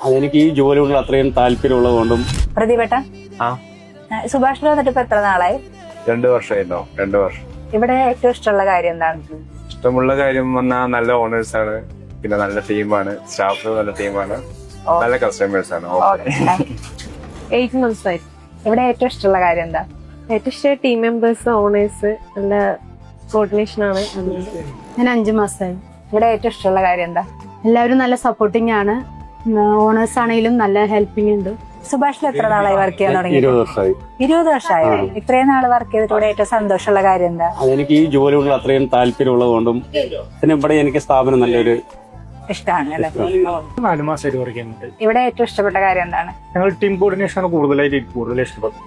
അതെനിക്ക് ഈ ജോലിയോട് അത്രയും താല്പര്യമുള്ളതുകൊണ്ടും. പ്രതിപേട്ട സുഭാഷിൽ വന്നിട്ട് ഇപ്പൊ എത്ര നാളായി? 2 വർഷമായിരുന്നോ? 2 വർഷം. ഇവിടെ ഏറ്റവും ഇഷ്ടമുള്ള കാര്യം എന്താണ്? ഇഷ്ടമുള്ള കാര്യം പറഞ്ഞാൽ നല്ല ഓണേഴ്സ് ആണ്, പിന്നെ നല്ല ടീമാണ്, സ്റ്റാഫ് നല്ല ടീമാണ്, നല്ല കസ്റ്റമേഴ്സ് ആണ്. 8 months ആയി. ഇവിടെ ഏറ്റവും ഇഷ്ടമുള്ള കാര്യം എന്താ? ഏറ്റവും ഇഷ്ടം ടീം മെമ്പേഴ്സ്, ഓണേഴ്സ്, നല്ല കോർഡിനേഷൻ ആണ്. ഞാൻ 5 മാസമായി. ഇവിടെ ഏറ്റവും ഇഷ്ടമുള്ള കാര്യം എന്താ? എല്ലാവരും നല്ല സപ്പോർട്ടിങ് ആണ്. ഓണേഴ്സ് ആണെങ്കിലും നല്ല ഹെൽപ്പിംഗ് ഉണ്ട്. സുഭാഷിൽ എത്ര നാളായി വർക്ക് ചെയ്യാൻ തുടങ്ങി? 20 വർഷമായി. 20 വർഷമായി. ഇത്രയും നാള് വർക്ക് ചെയ്തിട്ട് ഇവിടെ ഏറ്റവും സന്തോഷമുള്ള കാര്യം എന്താ? അതെനിക്ക് ഈ ജോലിയോട് അത്രയും താല്പര്യമുള്ളതുകൊണ്ടും പിന്നെ ഇവിടെ എനിക്ക് സ്ഥാപനം നല്ലൊരു ഇഷ്ടമാണ് അല്ലേ? 4 മാസമായിട്ട് വർക്ക് ചെയ്യുന്നുണ്ട്. ഇവിടെ ഏറ്റവും ഇഷ്ടപ്പെട്ട കാര്യം എന്താണ്? ഞങ്ങൾ ടീം കോർഡിനേഷൻ ആണ് കൂടുതൽ ഇഷ്ടപ്പെട്ടത്.